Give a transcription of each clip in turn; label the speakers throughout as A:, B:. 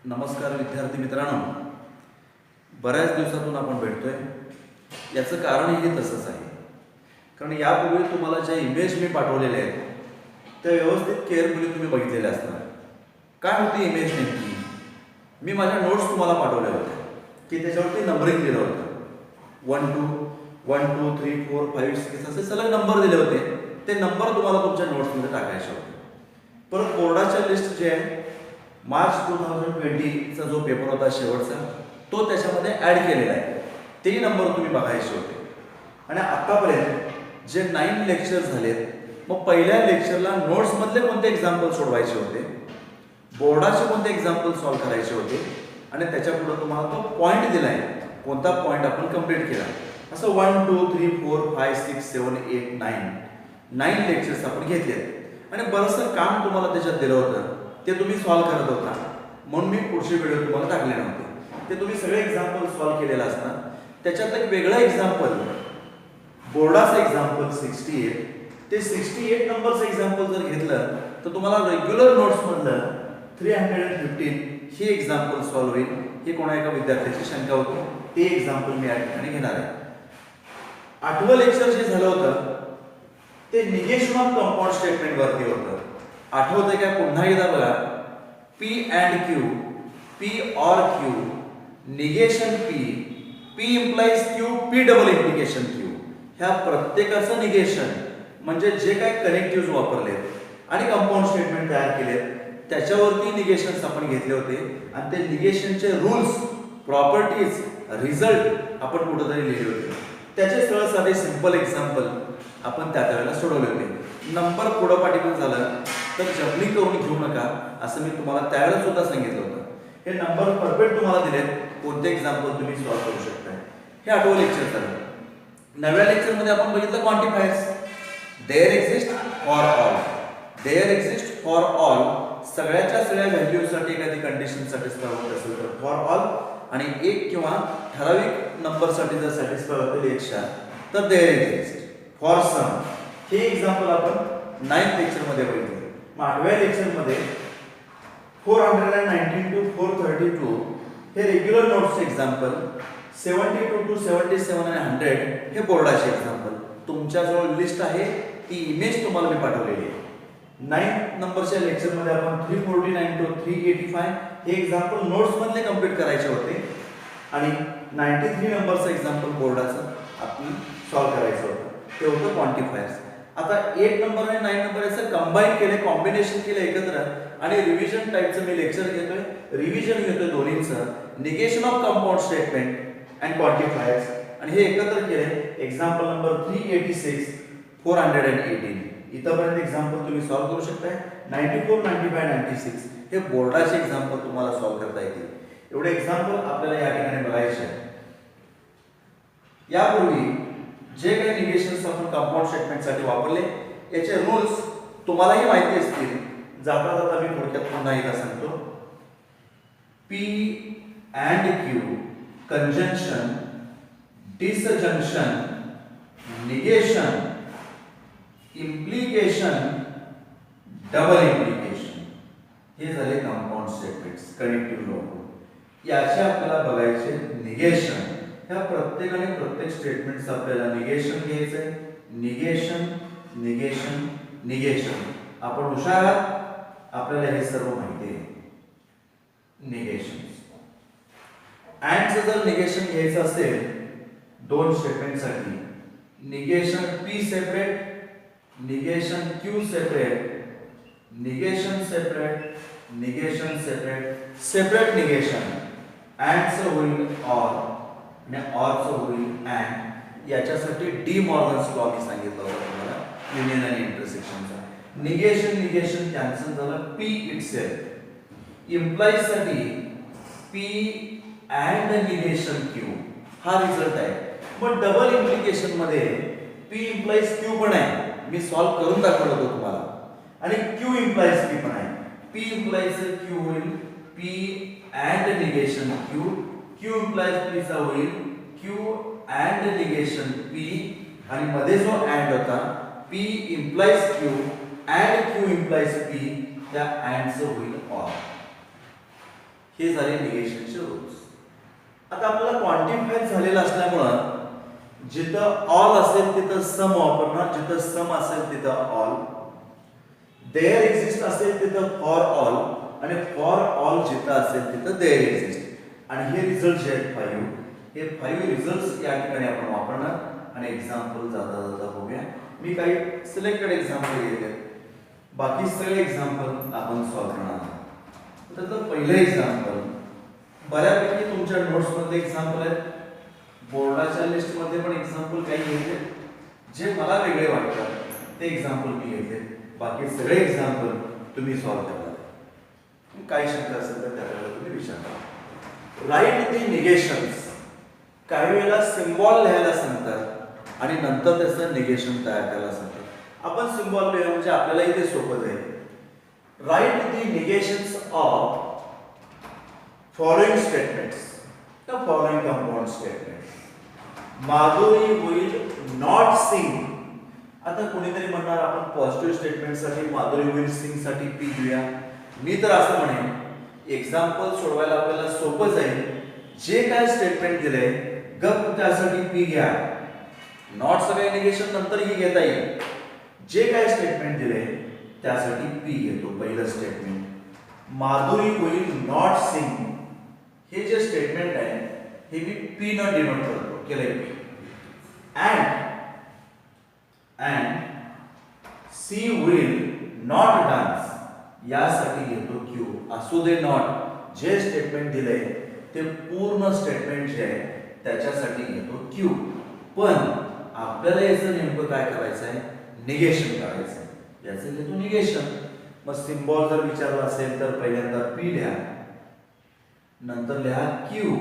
A: नमस्कार विद्यार्थी मित्रांनो, बऱ्याच दिवसातून आपण भेटतोय. याचं कारणही तसंच आहे. कारण यापूर्वी तुम्हाला ज्या इमेज मी पाठवलेल्या आहेत त्या व्यवस्थित केअरफुली तुम्ही बघितलेल्या असणार. काय होती इमेज नेमकी? मी माझ्या नोट्स तुम्हाला पाठवल्या होत्या की त्याच्यावरती नंबरिंग दिलं होतं. 1 2 1 2 3 4 5 6 असे सलग नंबर दिले होते. ते नंबर तुम्हाला तुमच्या नोट्समध्ये टाकायचे होते. परत बोर्डाच्या लिस्ट जे आहे मार्च 2020चा जो पेपर होता शेवटचा तो त्याच्यामध्ये ॲड केलेला आहे. तेही नंबर तुम्ही बघायचे होते. आणि आत्तापर्यंत जे 9 लेक्चर झालेत, मग पहिल्या लेक्चरला नोट्समधले कोणते एक्झाम्पल सोडवायचे होते, बोर्डाचे कोणते एक्झाम्पल सॉल्व्ह करायचे होते आणि त्याच्यापुढे तुम्हाला तो पॉईंट दिला आहे, कोणता पॉईंट आपण कंप्लीट केला. असं 1 2 3 4 5 6 7 8 9 लेक्चर्स आपण घेतले आणि बरंचसं काम तुम्हाला त्याच्यात दिलं होतं. ते तुम्ही सॉल्व्ह करत होता म्हणून मी पुढचे व्हिडिओ तुम्हाला टाकले नव्हते. ते तुम्ही सगळे एक्झाम्पल सॉल्व्ह केलेलं असणार. त्याच्यात एक वेगळं एक्झाम्पल, बोर्डाचं एक्झाम्पल 68, ते 68 नंबरचं एक्झाम्पल जर घेतलं तर तुम्हाला रेग्युलर नोट्समधलं 315 हे एक्झाम्पल सॉल्व्ह होईल. हे कोणा एका विद्यार्थ्याची शंका होती. ते एक्झाम्पल मी या ठिकाणी घेणार आहे. 8वं लेक्चर जे झालं होतं ते निगेशन ऑफ कंपाऊंड स्टेटमेंट वरती होतं. आठवतंय काय? पुन्हा एकदा बघा. P and Q, P or Q, negation P, P implies Q, P double implication Q. ह्या प्रत्येकाचं निगेशन म्हणजे जे काही कनेक्टिव्ह वापरलेत आणि कंपाऊंड स्टेटमेंट तयार केलेत त्याच्यावरती निगेशन्स आपण घेतले होते आणि ते निगेशनचे रूल्स, प्रॉपर्टीज, रिझल्ट आपण कुठेतरी लिहिले होते. त्याचे सरळ साधे सिंपल एक्झाम्पल आपण त्या वेळेला सोडवले होते. नंबर पुढं पाठीमागे झालं तर जम्पलिंग करून घेऊ नका असं मी तुम्हाला त्यावेळेला सुद्धा सांगितलं होतं. हे नंबर परफेक्ट तुम्हाला दिलेत, कोणते एक्झाम्पल तुम्ही सॉल्व्ह करू शकता. हे 8वं लेक्चर झालं. 9व्या लेक्चरमध्ये आपण बघितलं quantifiers. There exist for all. There exist for all सगळ्याच्या सगळ्या व्हॅल्यूसाठी एखादी कंडिशन सॅटिस्फाय होत असेल तर फॉर ऑल, आणि एक किंवा ठराविक नंबरसाठी जर सॅटिस्फाय होते एकशा तर देअर एक्झिस्ट. फॉर सम हे एक्झाम्पल आपण 9th लेक्चरमध्ये बघितलं. 8व्या लेक्चरमध्ये 419 to 432 हे रेग्युलर नोट्सचे एक्झाम्पल, 72 to 77 आणि 100 हे बोर्डाचे एक्झाम्पल. तुमच्याजवळ लिस्ट आहे, ती इमेज तुम्हाला मी पाठवलेली आहे. 9th नंबरच्या लेक्चरमध्ये आपण 349 to 385 हे एक्झाम्पल नोट्समधले कंप्लीट करायचे होते आणि 93 नंबरचं एक्झाम्पल बोर्डाचं आपण सॉल्व्ह करायचं होतं. ते होतं क्वांटिफायर्स. आता 8 नंबर आणि 9 नंबर याचं कंबाईन केले, कॉम्बिनेशन केलं एकत्र आणि रिव्हिजन टाईपचं मी लेक्चर घेतोय, रिव्हिजन घेतोय दोन्हीचं, negation of compound statement and quantifiers, आणि हे एकत्र केले. एक्झाम्पल नंबर 386 418 इथपर्यंत एक्झाम्पल तुम्ही सॉल्व्ह करू शकताय. 94 95 96 हे बोर्डाचे एक्झाम्पल तुम्हाला सॉल्व्ह करता येतील. एवढे एक्झाम्पल आपल्याला या ठिकाणी बघायचे आहे. यापूर्वी जे काही निगेशन्स आपण कंपाऊंड स्टेटमेंटसाठी वापरले याचे रूल्स तुम्हालाही माहिती असतील. जाता जाता मी थोडक्यात पुन्हा एकदा सांगतो. P and Q, conjunction, disjunction, negation, implication, double implication हे झाले कंपाऊंड स्टेटमेंट्स, कनेक्टिव्ह लोक. याचे आपल्याला बघायचे निगेशन. ह्या प्रत्येकाने प्रत्येक स्टेटमेंटचं आपल्याला निगेशन घ्यायचंय. Negation negation negation. आपण हुशार आहात, आपल्याला हे सर्व माहिती आहे. निगेशन अँडचं जर निगेशन घ्यायचं असेल दोन स्टेटमेंटसाठी, negation P separate, negation Q separate, negation separate, negation separate, separate negation. अँडचं होईल ऑर आणि ऑरचं होईल अँड. याच्यासाठी डी मॉर्गन्स लॉ मी सांगितलं होतं तुम्हाला, युनियन आणि इंटरसेक्शनचा. निगेशन निगेशन कॅन्सल झालं. P itself. इम्प्लाइज साठी P अँड निगेशन Q हा रिझल्ट आहे. मग डबल इम्प्लिकेशन मध्ये P इम्प्लाइज Q पण आहे, मी सॉल्व्ह करून दाखवलं होतं तुम्हाला, आणि Q इम्प्लाइज P पण आहे. P इम्प्लाइज Q होईल P and negation Q, Q implies P चा होईल Q अँड निगेशन P, आणि मध्ये जो अँड होता P implies Q and Q implies P, त्या अँडचं होईल ऑर. हे झाले निगेशनचे रूल्स. आता आपल्याला क्वांटिफाय झालेलं असल्यामुळं जिथं ऑल असेल तिथं सम वापरणार, जिथं सम असेल तिथं ऑल, देअर एक्झिस्ट असेल तिथं फॉर ऑल, आणि फॉर ऑल जिथं असेल तिथं देअर एक्झिस्ट. आणि हे रिझल्ट जे आहेत 5, हे 5 रिझल्ट या ठिकाणी आपण वापरणार आणि एक्झाम्पल जाता जाता बघूया. मी काही सिलेक्टेड एक्झाम्पल घेतले, बाकी सगळे एक्झाम्पल आपण सॉल्व्ह करणार आहोत. त्यातलं पहिलं एक्झाम्पल बऱ्यापैकी तुमच्या नोट्समध्ये एक्झाम्पल आहेत, बोर्डाच्या लिस्टमध्ये पण एक्झाम्पल काही घेतले, जे मला वेगळे वाटतात ते एक्झाम्पल मी घेतले, बाकी सगळे एक्झाम्पल तुम्ही सॉल्व्ह करणार. काही शंका असेल तर त्याकडे तुम्ही विचारा. Right the निगेशन्स. काही वेळेला सिम्बॉल लिहायला सांगतात आणि नंतर त्याचं निगेशन तयार करायला सांगतात. आपण सिम्बॉल लिहिलं म्हणजे आपल्यालाही ते सोपं जाईल. Write the negations of following statements. The following compound statements. Madhuri will not sing. आता कोणीतरी म्हणणार आपण पॉझिटिव्ह स्टेटमेंट साठी माधुरी विल सिंग साठी पी घेऊया. मी तर असं म्हणेन एक्झाम्पल सोडवायला आपल्याला सोपं जाईल. जे काय स्टेटमेंट दिले गप त्यासाठी पी घ्या. नॉट सगळे निगेशन नंतरही घेता येईल. जे काय स्टेटमेंट दिले त्यासाठी पी घेतो. पहिलं statement Madhuri will not sing, हे जे स्टेटमेंट आहे हे मी पी न डिनोट करतो, केलंय P. And C will not dance, यासाठी घेतो क्यू. असू दे नॉट, जे स्टेटमेंट दिले ते पूर्ण स्टेटमेंट जे आहे त्याच्यासाठी घेतो क्यू. पण आपल्याला याचं नेमकं काय करायचं आहे, निगेशन करायचं आहे. याचं घेतो निगेशन. मग सिम्बॉल जर विचारला असेल तर पहिल्यांदा पी लिहा, नंतर लिहा क्यू,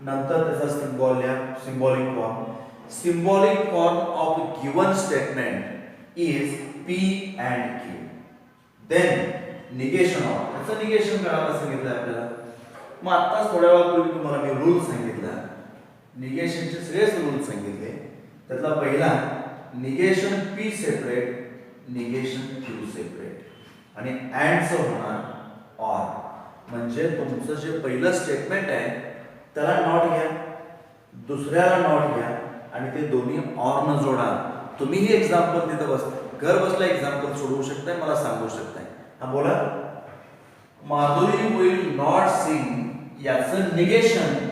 A: नंतर त्याचा सिम्बॉल लिहा, symbolic form. Symbolic form of given statement is P and Q. Then negation of, याचं निगेशन करायला सांगितलं आपल्याला. मग आत्ताच थोड्या वेळापूर्वी तुम्हाला मी रूल सांगितला, निगेशनचे सगळेच रूल सांगितले. त्यातला पहिला negation P separate, negation Q separate, आणि अँडचं होणार ऑर. म्हणजे तुमचं जे पहिलं स्टेटमेंट आहे त्याला नॉट घ्या, दुसऱ्याला नॉट घ्या, आणि ते दोन्ही ऑर न जोडा. तुम्हीही एक्झाम्पल तिथं घर बसल्या एक्झाम्पल सोडवू शकताय, मला सांगू शकताय. हा बोला. माधुरी विल नॉट सिंग, याचं negation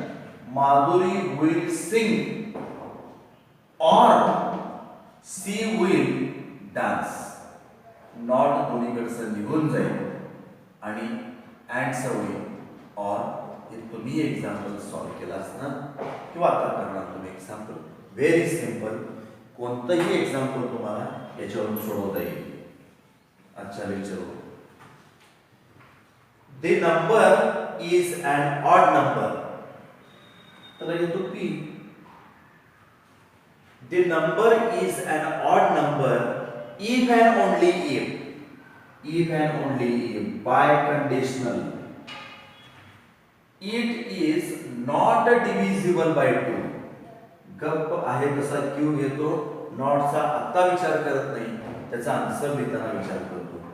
A: Madhuri will sing or she will dance. Not दोन्हीकडचं निघून जाईल आणि अँडचं होईल ऑर. हे तुम्ही एक्झाम्पल सॉल्व्ह केला असणार किंवा आता करणार तुम्ही एक्झाम्पल. Very simple. कोणतंही एक्झाम्पल तुम्हाला याच्यावरून सोडवता येईल. आजच्या लेक्चरवर the number is an odd number, तर येतो p. the number is an odd number if and only if and only if by conditional it is not divisible by 2. गप्प आहे तसा q घेतो, नॉटचा आता विचार करत नाही, त्याचा आन्सर लिहिताना विचार करतो.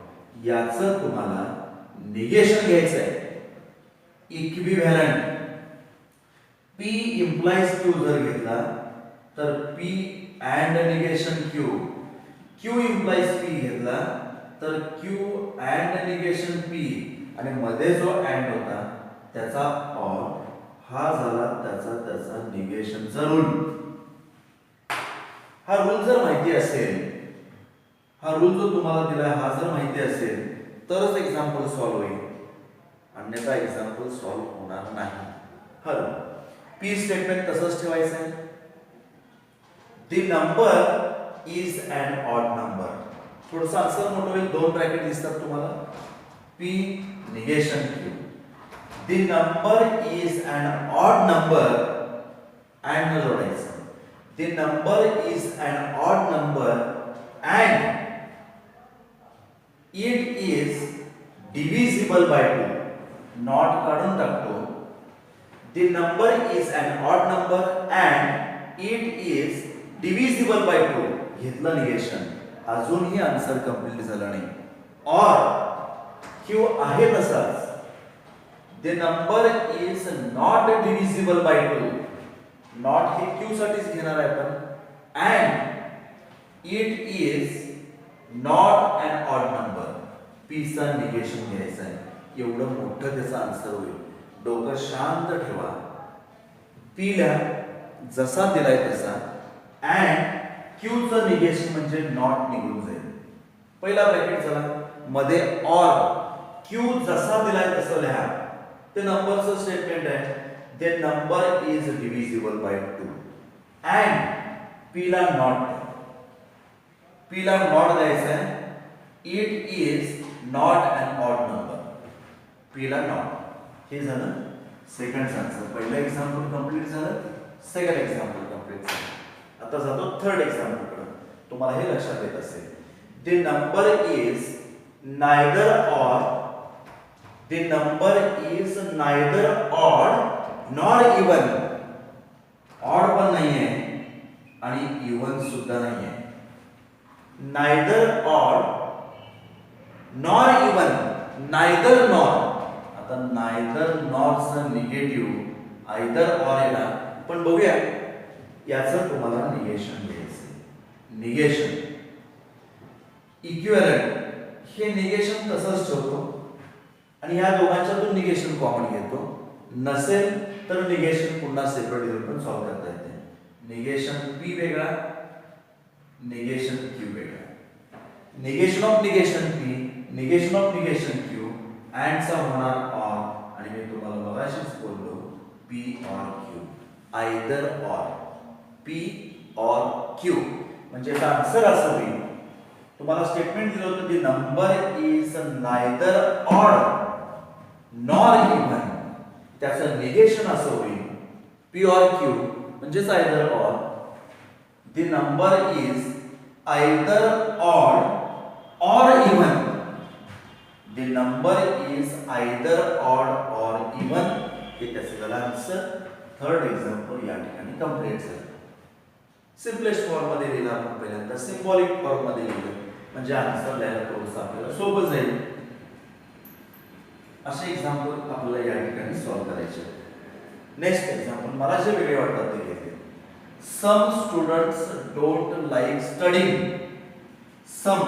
A: याचं तुम्हाला निगेशन घ्यायचं आहे. इक्विव्हॅलंट P implies Q जर घेतला तर P and negation Q, Q implies P घेतला तर Q and negation P, आणि मध्ये जो and होता त्याचा or, हा झाला त्याचा निगेशनचा रूल. हा रूल जर माहिती असेल, हा रूल जो तुम्हाला दिला हा जर माहिती असेल तरच एक्झाम्पल सॉल्व्ह होईल, अन्यथा एक्झाम्पल सॉल्व्ह होणार नाही. हर पी स्टेटमेंट तसंच ठेवायचं आहे. The number is an odd number. थोडंसं आन्सर मोठं होईल, दोन ब्रॅकेट दिसतात तुम्हाला. P negation Q. The number is an odd number, and न जोडायचं. The number is an odd number and it is divisible by 2. Not काढून टाकतो. the number is an odd number and it is divisible by 2. घेतलं negation. अजूनही answer complete झाला नाही. और Q आहे तसाच. the number is not divisible by 2. Not हे q साठीच घेणार आहे आपण and it is not an odd number. p चा निगेशन घ्यायचा आहे. एवढं मोठं त्याचा आन्सर होईल. डोकं शांत ठेवा. p ला जसा दिलाय तसा and q चं निगेशन म्हणजे नॉट निघून जाईल. पहिला ब्रॅकेट चला मध्ये or q जसा दिलाय तसं लिहा. ते नंबरचं स्टेटमेंट आहे. the number is divisible by 2 and p ला not द्यायचं आहे. it is not an odd number. p ला not. हे झालं सेकंड आन्सर. पहिलं एक्झाम्पल कंप्लीट झालं. सेकंड एक्झाम्पल कंप्लीट झालं. आता जातो थर्ड एक्झाम्पल कडे. तुम्हाला हे लक्षात येत असेल. the number is neither odd nor even. Odd पण नाहीये आणि इवन सुद्धा नाहीये. neither odd nor even. neither nor. आता neither nor चं निगेटिव्ह either or येला पण बघूया याचं तुम्हाला निगेशन घ्यायचं. निगेशन इक्विव्हॅलंट हे निगेशन तसंच ठेवतो आणि ह्या दोघांच्यातून निगेशन कॉमन घेतो. नसेल तर निगेशन पुन्हा सेपरेट घेऊन पण सॉल्व्ह करता येते. निगेशन p वेगळा, निगेशन q वेगळा. Negation of negation p, negation of negation q and चा होणार or. आणि मी तुम्हाला मगाशीच बोललो p or q, either or, p or q. म्हणजे याचा आन्सर असं होईल. तुम्हाला स्टेटमेंट दिलं होतं की number is neither odd nor even. त्याचं निगेशन असं होईल p or q म्हणजेच either or. the number is either odd or even. the number is either odd or even. हे त्याचं झालं आन्सर. थर्ड एक्झाम्पल या ठिकाणी कंप्लीट झालं. सिम्पलेस्ट फॉर्म मध्ये लिहिलं आपण पहिल्यांदा. सिम्बॉलिक फॉर्म मध्ये लिहिलं म्हणजे आन्सर लिहायला थोडंसं आपल्याला सोपं जाईल. असे एक्झाम्पल आपल्याला या ठिकाणी सॉल्व्ह करायचे. नेक्स्ट एक्झाम्पल मला जे वेगळे वाटतात ते घेते. सम स्टुडंट्स डोंट लाईक स्टडीइंग. सम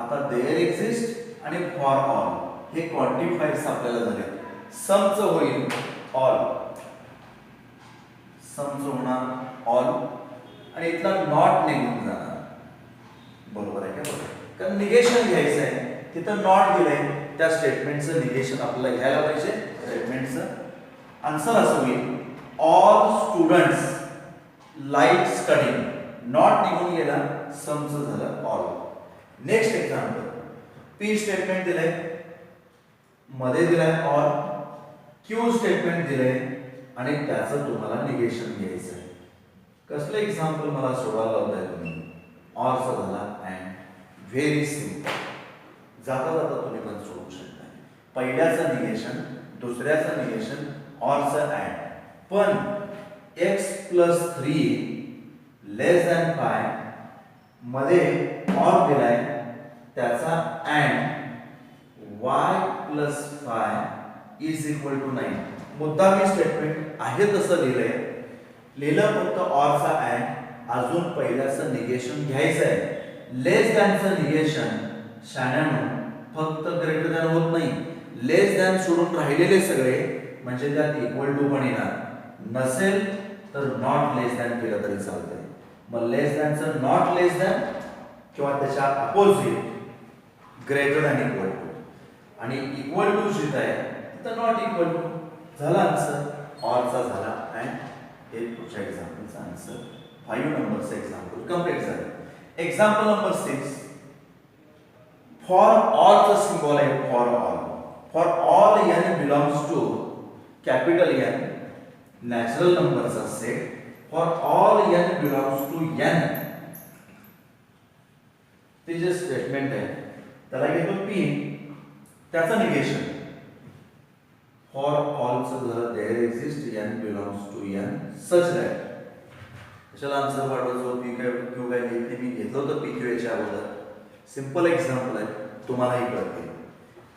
A: आता देअर एक्झिस्ट आणि फॉर ऑल हे क्वांटिफायर्स आपल्याला झाले. समचं होईल ऑल, समचं होणार ऑल आणि इथला नॉट निघून जाणार. बरोबर आहे का? कारण निगेशन घ्यायचं आहे. तिथं नॉट दिलंय त्या स्टेटमेंटचं निगेशन आपल्याला घ्यायला पाहिजे. स्टेटमेंटचं आन्सर असं होईल all students like studying. Not निघून गेला, समचं झालं all. Next example P statement दिलंय, मध्ये दिलाय ऑर, क्यू स्टेटमेंट दिलंय आणि त्याचं तुम्हाला निगेशन घ्यायचं आहे. कसलं एक्झाम्पल मला सोडवायला लावताय तुम्ही? ऑरचा झाला अँड. Very simple. जाता जाता तुम्ही पण सोडू शकता. पहिल्याचं निगेशन, दुसऱ्याचं निगेशन, ऑरचं अँड. पण x + 3 < 5 मध्ये ऑर दिलाय त्याचा अँड y + 5 = 9. मुद्दा मी स्टेटमेंट आहे तसं लिहिलं फक्त ऑरचा अँड. अजून पहिल्याचं निगेशन घ्यायचं आहे. लेस दॅनचं निगेशन शाण्यानो फक्त ग्रेटर दॅन होत नाही. लेस दॅन सोडून राहिलेले सगळे म्हणजे त्यात इक्वल टू पण येणार. नसेल तर नॉट लेस दॅन केलं तरी चालतंय. मग लेस दॅनचं नॉट लेस दॅन किंवा त्याच्या opposite greater than equal to. आणि इक्वल टू जिथं आहे तिथं नॉट इक्वल टू. झाला आन्सर. ऑरचा झाला अँड. हे पुढच्या एक्झाम्पलचा आन्सर. 5 नंबरचं एक्झाम्पल कंप्लीट झालं. Example number 6. फॉर ऑलचं सिम्बॉल आहे for all. For all n belongs to capital N natural नंबरचा set. For all n belongs to n ते जे स्टेटमेंट आहे त्याला घेतो p, त्याचा निगेशन. फॉर ऑलचं झालं there exist n belongs to n such that. त्याला आन्सर पाठवायचो p काय q काय घेतले मी घेतलं होतं pq याच्या अगोदर. सिंपल एक्झाम्पल आहे, तुम्हालाही कळते.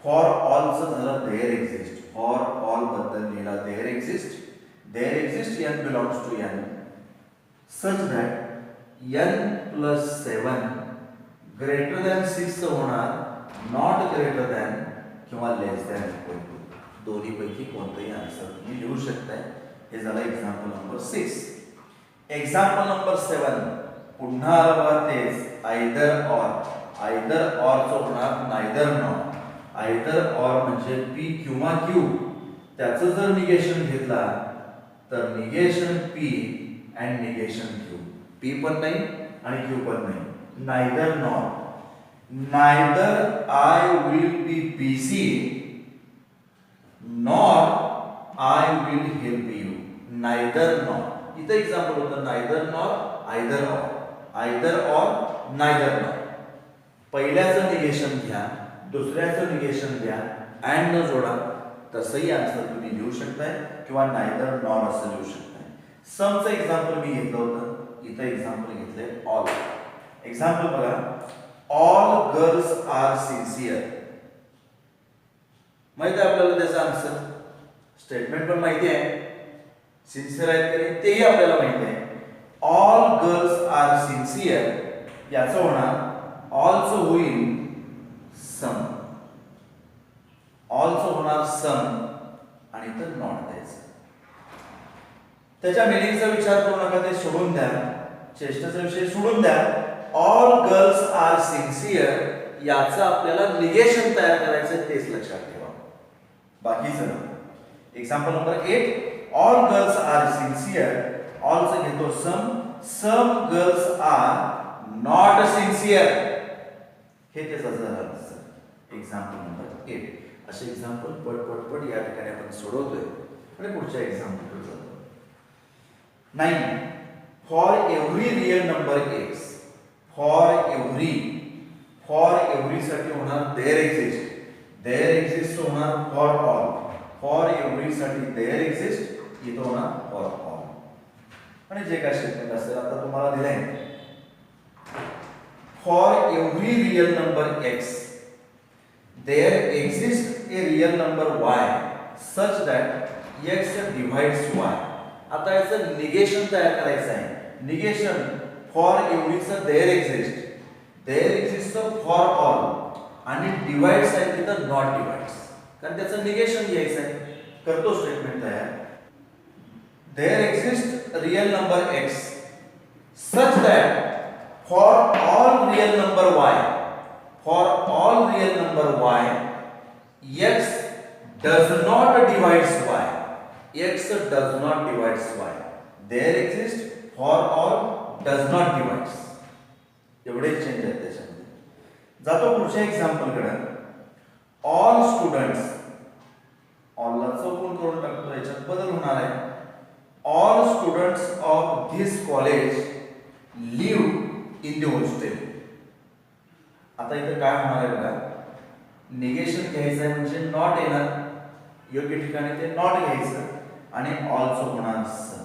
A: फॉर ऑलचं झालं देअर एक्झिस्ट, फॉर ऑल बद्दल लिहिला there exist n belongs to n such that n plus 7 greater than 6 होणार, नॉट ग्रेटर दॅन किंवा लेस दॅन इक्वल टू. दोन्ही पैकी कोणतंही आन्सर तुम्ही लिहू शकताय. हे झालं एक्झाम्पल नंबर 6. एक्झाम्पल नंबर 7 पुन्हा आलं बघा तेच, आयदर ऑरचं होणार नायदर नॉर. आयदर ऑर म्हणजे पी किंवा क्यू, त्याचं जर निगेशन घेतला तर negation P and negation Q. P पण नाही आणि क्यू पण नाही. Neither nor, neither I will be busy nor I will help you. Neither nor, इथं एक्झाम्पल होतं neither nor either or, either or neither nor. पहिल्याचं निगेशन घ्या, दुसऱ्याचं निगेशन घ्या, अँड न जोडा, तसंही आन्सर तुम्ही लिहू शकताय किंवा नायदर नॉर असं लिहू शकताय. समचं एक्झाम्पल मी घेतलं होतं, इथं एक्झाम्पल घेतलंय ऑल. एक्झाम्पल बघा, ऑल गर्ल्स आर सिन्सिअर. माहिती आहे आपल्याला त्याचा आन्सर, स्टेटमेंट पण माहिती आहे, सिन्सिअर आहेत की नाही तेही आपल्याला माहिती आहे. ऑल गर्ल्स आर सिन्सिअर याचं होणार, ऑलचं होईल सम, ऑलचं होणार सम आणि तर नॉट द्यायचं. त्याच्या मिनिंगचा विचार करू नका, ते सोडून द्या, चेष्टेचा विषय सोडून द्या. ऑल गर्ल्स आर सिन्सिअर याचं आपल्याला निगेशन तयार करायचं, तेच लक्षात ठेवा. बाकीचं example number 8, all girls are sincere, ऑलचं घेतो some girls are not sincere. हे त्याचं झालं एक्झाम्पल नंबर 8. असे एक्झाम्पल पट या ठिकाणी आपण सोडवतोय आणि पुढच्या एक्झाम्पलकडे जातो. 9, for every real number x. For every साठी होणार देअर एक्झिस्ट होणार फॉर ऑल. फॉर एव्हरी साठी देअर एक्झिस्ट इथं होणार फॉर ऑल. आणि जे काय स्टेटमेंट असेल आता तुम्हाला दिलंय, for every real number x there exists a real number y such that x divides y. आता याचं निगेशन तयार करायचं आहे. निगेशन फॉर एव्हरीचं देअर एक्झिस्ट फॉर ऑल आणि डिवाइड्स आहे तिथं नॉट डिवाइड्स, कारण त्याचं निगेशन घ्यायचं आहे. करतो स्टेटमेंट तयार. There exist real number x such that for all real number y, for all real number y, x does not divides y. X does not divides y. There exists for all does not divides. एवढे change आहेत त्याच्यामध्ये. जातो पुढच्या example कडे. All students, ऑलला चौकून करून टाकतो, याच्यात बदल होणार आहे. All students of this college leave in the hostel. आता इथं काय होणार आहे बघा, निगेशन घ्यायचं आहे म्हणजे नॉट येणार, योग्य ठिकाणी ते नॉट घ्यायचं आणि ऑलचं होणार सम.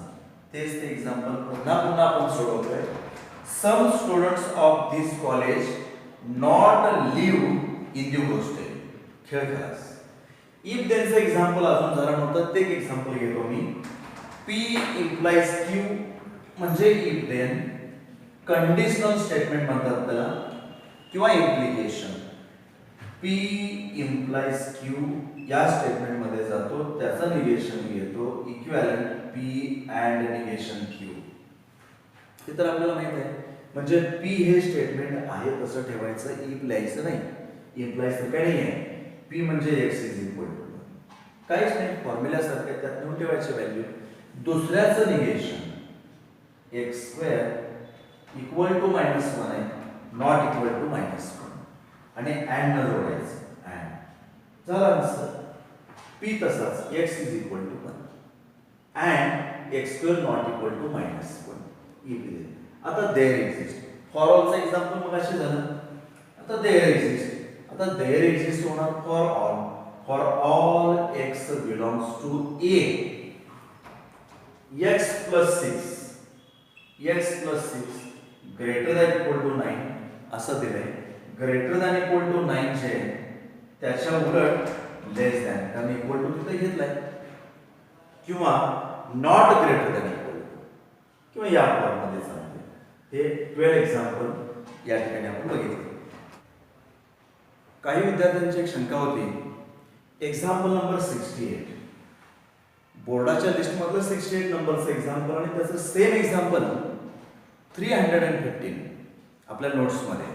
A: तेच ते एक्झाम्पल पुन्हा आपण सोडवतोय. Some students of this college not live in the hostel. खेळ खलास. इफ त्यांचं एक्झाम्पल अजून जरा नव्हतं, ते एक एक्झाम्पल घेतो मी. P implies Q म्हणजे इफ देन. कंडिशनल स्टेटमेंट म्हणतात त्याला किंवा इम्प्लिकेशन. P implies Q या स्टेटमेंट मध्ये जातो, त्याचं निगेशन घेतो, equivalent P and negation Q. हे तर आपल्याला माहित आहे. म्हणजे P हे स्टेटमेंट आहे तसं ठेवायचं, इफ लिहायचं नाही. इम्प्लाइज तर काही नाही आहे. P म्हणजे x इज इक्वल टू, काहीच नाही, फॉर्म्युला सारखं त्यात नेऊन ठेवायचे व्हॅल्यू. दुसऱ्याचं negation x square equal to -1 आहे, नॉट इक्वल टू -1 आणि अँड न जोडायचं. अँड झाला आन्सर. P तसाच x is equal to 1 and x square not equal to -1. आता देअर एक्झिस्ट. फॉर ऑलचं एक्झाम्पल मग असे झालं. आता देअर एक्झिस्ट. आता देअर एक्झिस्ट होणार for all. For all x belongs to A. x plus 6 greater than equal to 9 असं दिलंय. ग्रेटर दॅन इक्वल टू 9 जे त्याच्या उलट लेस दॅन, कारण इक्वल टू तिथे घेतलाय, किंवा not greater than equal to, किंवा या फॉर्ममध्ये सांगते. हे 12 एक्झाम्पल या ठिकाणी आपण बघितले. काही विद्यार्थ्यांची एक शंका होती, एक्झाम्पल नंबर 68 बोर्डाच्या लिस्टमधलं 68 नंबरचं एक्झाम्पल आणि त्याचं सेम एक्झाम्पल 315 आपल्या नोट्समध्ये,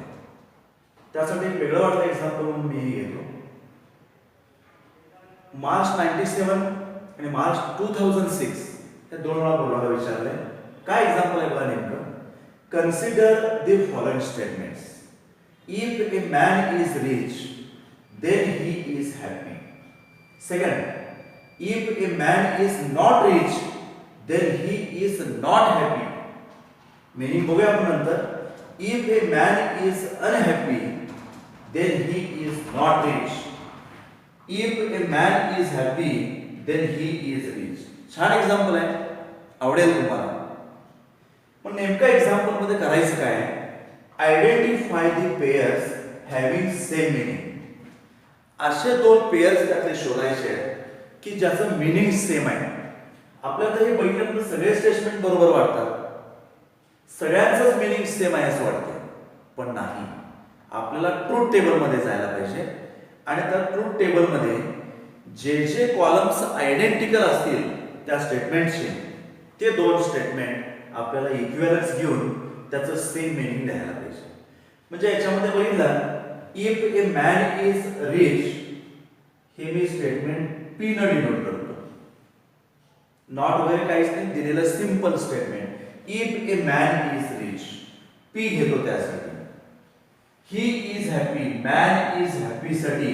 A: त्यासाठी एक वेगळं वाटलं एक्झाम्पल म्हणून मी हे घेतो. मार्च 97 आणि मार्च 2006 हे दोन वेळा बोर्डाला विचारलंय. काय एक्झाम्पल आहे बघा नेमकं. Consider the following statements. If a man is rich then he is happy. Second, if a man is not rich then he is not happy. Meaning बघूया आपण नंतर. If a man is unhappy then he is not rich. If a man is happy then he is rich. छान example आहे, आवडेल तुम्हाला. पण नेमका example मध्ये करायचं काय, identify the pairs having same meaning. असे दोन पेयर्स त्यातले शोधायचे आहेत की ज्याचं मिनिंग सेम आहे. आपल्याला हे बघितल्यानंतर सगळे स्टेटमेंट बरोबर वाटतात, सगळ्यांचंच मिनिंग सेम आहे असं वाटतं, पण नाही. आपल्याला ट्रूथ टेबलमध्ये जायला पाहिजे आणि त्या ट्रूथ टेबलमध्ये जे जे कॉलम्स आयडेंटिकल असतील त्या स्टेटमेंटचे, ते दोन स्टेटमेंट आपल्याला इक्विव्हॅलन्स घेऊन त्याचं सेम मिनिंग द्यायला पाहिजे. म्हणजे याच्यामध्ये बघितलं, if a man is rich, हे मी स्टेटमेंट पी न डिनोट करतो. नॉट वगैरे काहीच नाही, दिलेलं simple statement. If a man is rich, P घेतो त्यासाठी. ही is happy, man is happy साठी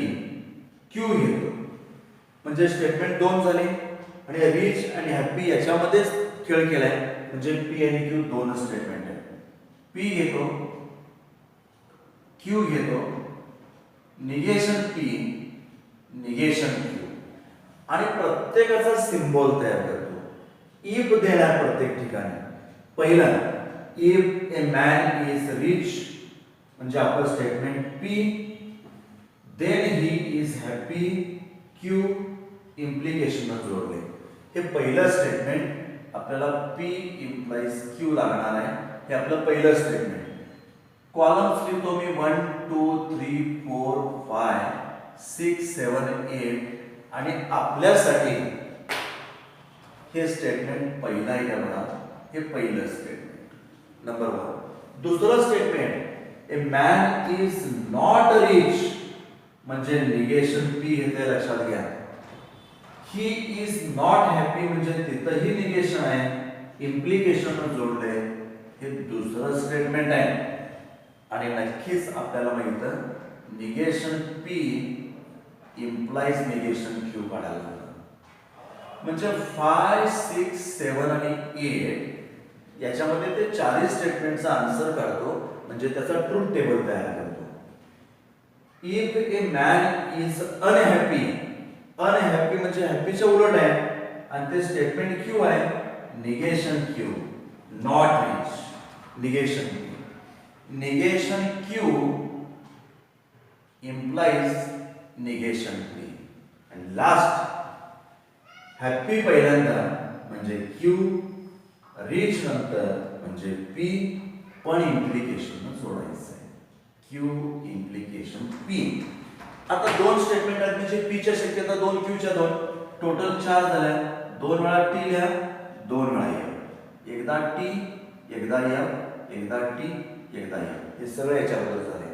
A: क्यू घेतो. म्हणजे स्टेटमेंट दोन झाले आणि रिच आणि हॅपी याच्यामध्येच खेळ केलाय, म्हणजे पी आणि क्यू दोनच स्टेटमेंट आहे. पी घेतो, क्यू घेतो, निगेशन पी, निगेशन क्यू, आणि प्रत्येकाचा सिम्बॉल तयार करतो. इफ देणार प्रत्येक ठिकाणी. पहिला, if a man is rich म्हणजे आपलं statement P, then he is happy, Q, implication जोडले. हे पहिलं स्टेटमेंट आपल्याला पी इम्प्लाइज क्यू लागणार आहे. हे आपलं पहिलं स्टेटमेंट. कॉलम्स लिहितो मी 1 2 3 4 5 6 7 8 आणि आपल्यासाठी हे स्टेटमेंट पहिलं आहे का बघा. हे पहिलं स्टेटमेंट नंबर 1. दुसरं statement, A man is not rich म्हणजे निगेशन पी हे लक्षात घ्या. ही इज नॉट हॅपी म्हणजे तिथंही निगेशन आहे, इम्प्लिकेशन जोडले. हे दुसरं स्टेटमेंट आहे आणि नक्कीच आपल्याला माहित negation P implies negation Q काढायला लागतं. म्हणजे 5 6 7 आणि 8 याच्यामध्ये ते चारही स्टेटमेंटचा आन्सर काढतो, म्हणजे त्याचा ट्रूथ टेबल तयार करतो. If a man is unhappy, unhappy म्हणजे हॅपीच्या उलट आहे आणि ते स्टेटमेंट क्यू आहे, negation Q. Not rich, negation Q. Negation Q implies negation P. आणि लास्ट, हॅपी पहिल्यांदा म्हणजे क्यू, रिच नंतर म्हणजे पी, पण इम्प्लिकेशन जोडायचं आहे, क्यू इम्प्लिकेशन पी. आता दोन स्टेटमेंट आहेत म्हणजे पीच्या शक्यता 2, क्यूच्या 2, टोटल 4 झाल्या. 2 वेळा टी लिहा, 2 वेळा एफ. एकदा टी, एकदा एफ, एकदा टी, एकदा एफ. हे सगळं याच्याबद्दल झाले.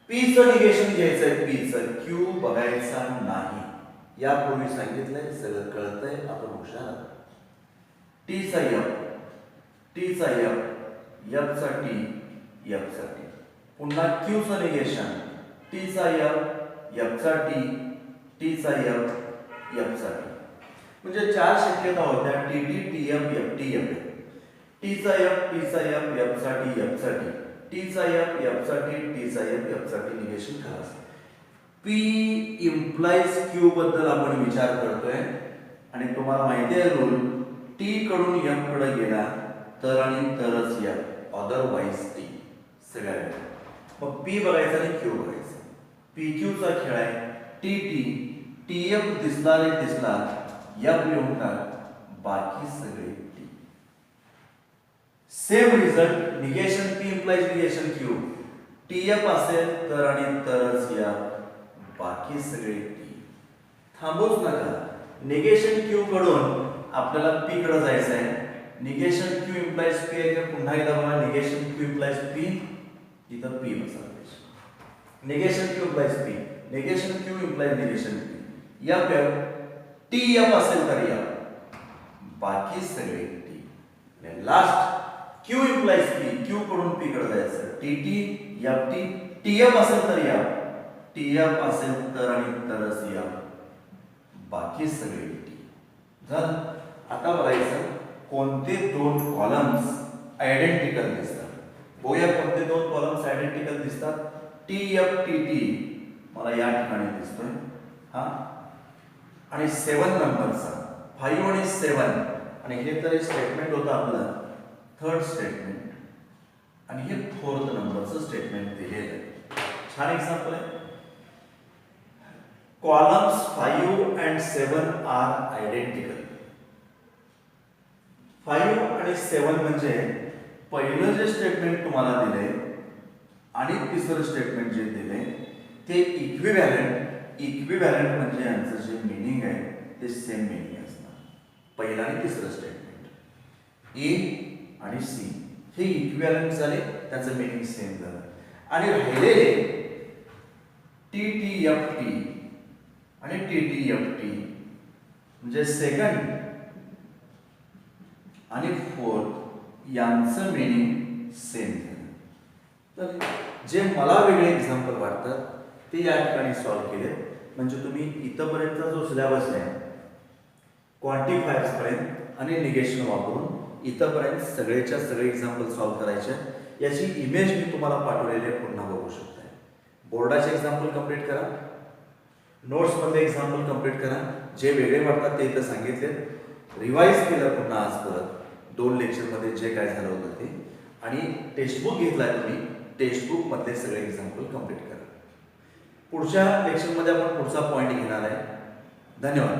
A: पीचं निगेशन घ्यायचं आहे, पीचं. क्यू बघायचा नाही. यापूर्वी सांगितलंय, सगळं कळतंय, आपण हुशार. टीचा एफ, टीचा एफ, एफचा टी, एफचा टी. पुन्हा क्यूचं निगेशन, टीचा एफ, एफचा टी, टीचा एफ, एफचा टी. म्हणजे 4 शक्यता होत्या, T T, T F, F T, F. टीचा एफ, टीचा एफ, एफचा टी, एफचा टी, टीचा एफ, एफचा टी, टीचा एफ, एफचा टी निगेशन करायचं. पी इम्प्लाइज क्यू बद्दल आपण विचार करतोय आणि तुम्हाला माहिती आहे रूल, टी कडून एफ कडे गेला तर आणि तरच एफ, अदरवाइज टी. सगळ्या मग पी बघायचा आणि क्यू बघायचा. PQ चा खेळ आहे. TT TF दिसला रे दिसला F लिहून टाक, बाकी सगळे T. Same result negation P implies negation Q. TF असेल तर आणि तरच या, बाकी सगळे T. थांबूच नका. निगेशन Q कडून आपल्याला P कडे जायचं आहे. निगेशन Q इम्प्लाइज P आहे का पुन्हा एकदा बघा. निगेशन Q इम्प्लाइज P, इथं P बसायला पाहिजे. Negation Q implies P, negation Q implies negation P. या TF असेल तर या, बाकी सगळे T. Last Q implies P, Q कडून P कडे जायचं. TT FT, TF असेल तर या, TF असेल तर आणि तरच या, बाकी सगळे T. झालं. आता बघायचं कोणते दोन कॉलम्स आयडेंटिकल दिसतात. बघूया कोणते दोन कॉलम्स आयडेंटिकल दिसतात. TFTT मला या ठिकाणी दिसतोय हा, आणि 7 नंबरचा 5 आणि 7, आणि हे तर स्टेटमेंट होतं आपलं थर्ड स्टेटमेंट, आणि हे 4th नंबरचं स्टेटमेंट दिलेलं आहे. छान एक्झाम्पल आहे. Columns 5 and 7 R identical. 5 आणि 7 म्हणजे पहिलं जे स्टेटमेंट तुम्हाला दिले आणि तिसरं स्टेटमेंट जे दिले ते इक्विव्हॅलंट म्हणजे यांचं जे मिनिंग आहे ते सेम मिनिंग असणार. पहिलं आणि तिसरं स्टेटमेंट ए आणि सी हे इक्विव्हॅलंट झाले, त्याचं मिनिंग सेम झालं. आणि राहिलेले TTFT आणि TTFT म्हणजे सेकंड आणि फोर्थ यांचं मिनिंग सेम झालं. तर जे मला वेगळे एक्झाम्पल वाटतात ते या ठिकाणी सॉल्व्ह केले. म्हणजे तुम्ही इथंपर्यंतचा जो सिलेबस आहे क्वांटिफायर्स पर्यंत आणि निगेशन वापरून इथंपर्यंत सगळेच्या सगळे एक्झाम्पल सॉल्व्ह करायचे. याची इमेज मी तुम्हाला पाठवलेली आहे, पुन्हा बघू शकता. बोर्डाचे एक्झाम्पल कंप्लीट करा, नोट्समधले एक्झाम्पल कंप्लीट करा. जे वेगळे वाटतात ते इथं सांगितले, रिवाईज केलं पुन्हा आज परत 2 लेक्चरमध्ये जे काय झालं होतं ते, आणि टेक्स्टबुक घेतलाय तुम्ही, टेक्स्टबुक मधले सगळे एक्झाम्पल कंप्लीट करा. पुढच्या लेक्चरमध्ये आपण पुढचा पॉईंट घेणार आहे. धन्यवाद.